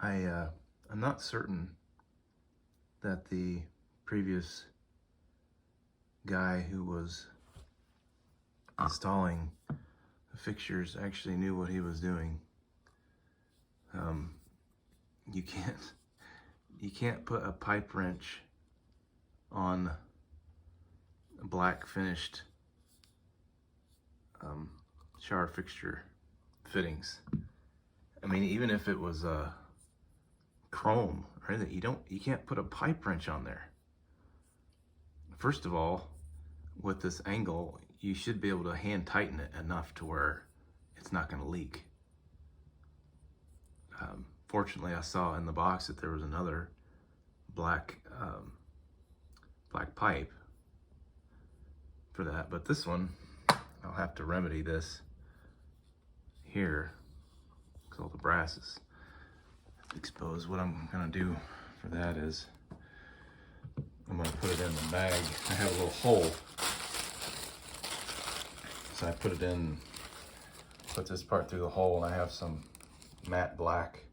I'm not certain that the previous guy who was installing the fixtures actually knew what he was doing. Um, you can't put a pipe wrench on black finished shower fixture fittings. I mean, even if it was chrome or anything, you can't put a pipe wrench on there. First of all, with this angle, you should be able to hand tighten it enough to where it's not going to leak. Fortunately, I saw in the box that there was another black pipe for that, but this one, I'll have to remedy this here because all the brass is exposed. What I'm gonna do for that is I'm gonna put it in the bag. I have a little hole, so I put it in, put this part through the hole, and I have some matte black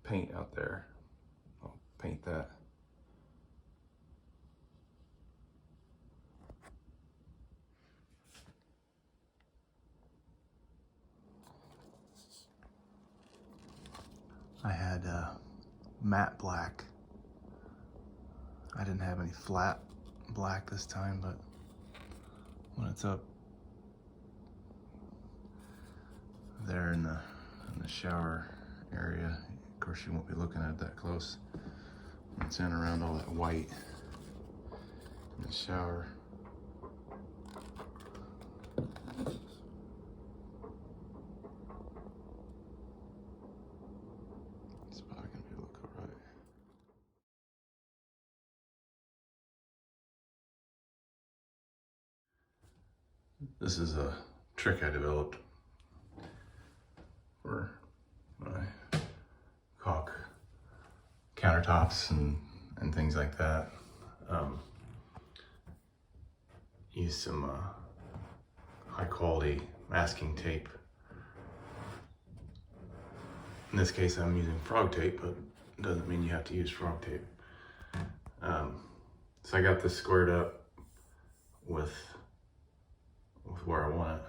paint out there. I'll paint that. I had matte black. I didn't have any flat black this time, but when it's up there in the shower area, of course you won't be looking at it that close. It's in around all that white in the shower. It's probably gonna be able to look all right. This is a trick I developed for my caulk countertops and things like that. Use some high quality masking tape. In this case, I'm using frog tape, but it doesn't mean you have to use frog tape. So I got this squared up with where I want it.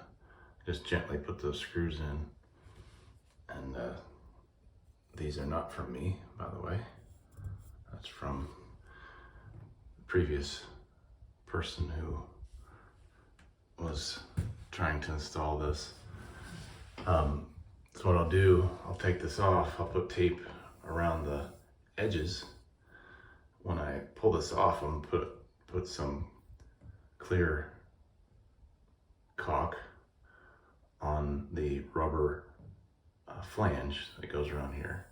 Just gently put those screws in. And these are not from me, by the way. That's from the previous person who was trying to install this. So what I'll do, I'll take this off, I'll put tape around the edges. When I pull this off, I'm gonna put some clear caulk on the rubber flange that goes around here.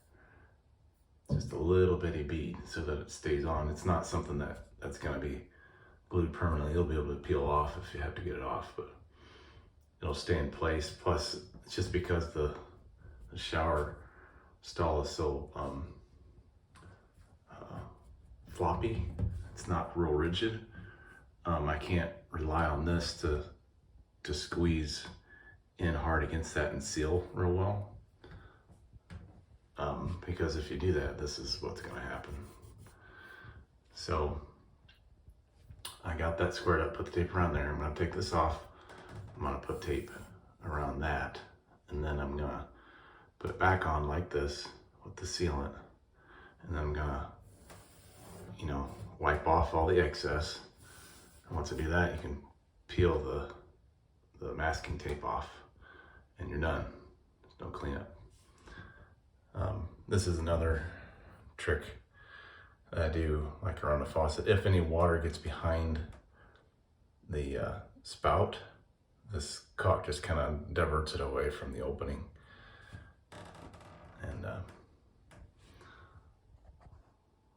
Just a little bitty bead so that it stays on. It's not something that's gonna be glued permanently. You'll be able to peel off if you have to get it off, but it'll stay in place. Plus, it's just because the shower stall is so floppy, it's not real rigid. I can't rely on this to squeeze in hard against that and seal real well. Because if you do that, this is what's gonna happen. So I got that squared up, put the tape around there. I'm gonna take this off. I'm gonna put tape around that, and then I'm gonna put it back on like this with the sealant. And then I'm gonna, wipe off all the excess. And once I do that, you can peel the masking tape off and you're done. There's no cleanup. This is another trick that I do, like around the faucet. If any water gets behind the spout, this caulk just kind of diverts it away from the opening. And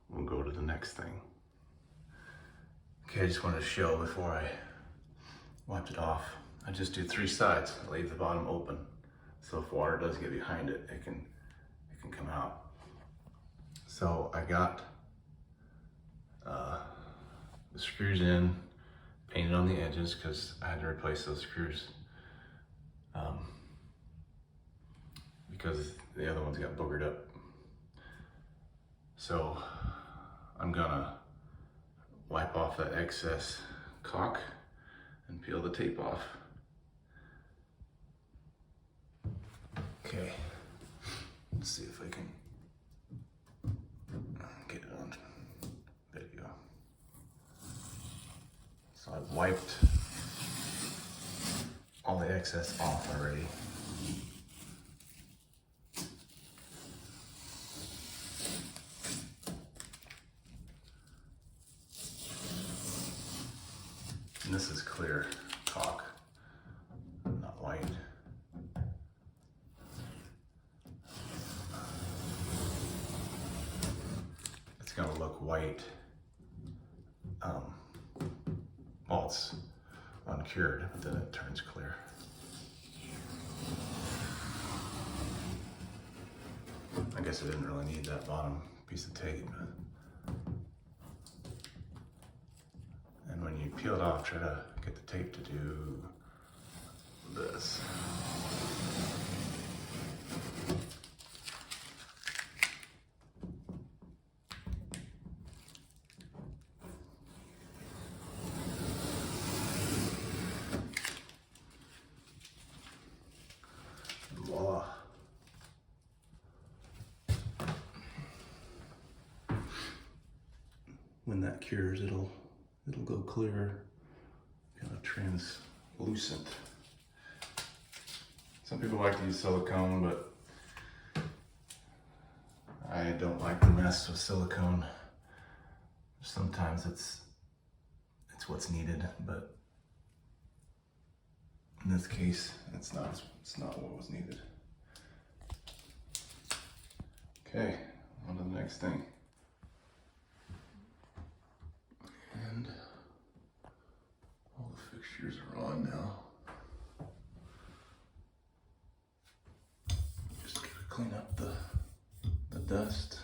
we'll go to the next thing. Okay, I just wanted to show before I wiped it off. I just do 3 sides. I leave the bottom open, so if water does get behind it, it can come out. So I got the screws in, painted on the edges because I had to replace those screws because the other ones got boogered up. So I'm gonna wipe off that excess caulk and peel the tape off. Okay, let's see if I can get it on video. So I've wiped all the excess off already. And this is clear caulk, not white. It's gonna look white while it's uncured, but then it turns clear. I guess I didn't really need that bottom piece of tape. And when you peel it off, try to get the tape to do this. Voila. When that cures, it'll go clear, kind of translucent. Some people like to use silicone, but I don't like to mess with silicone. Sometimes it's what's needed, but in this case, it's not what was needed. Okay, on to the next thing. And all the fixtures are on now. Just gotta clean up the dust.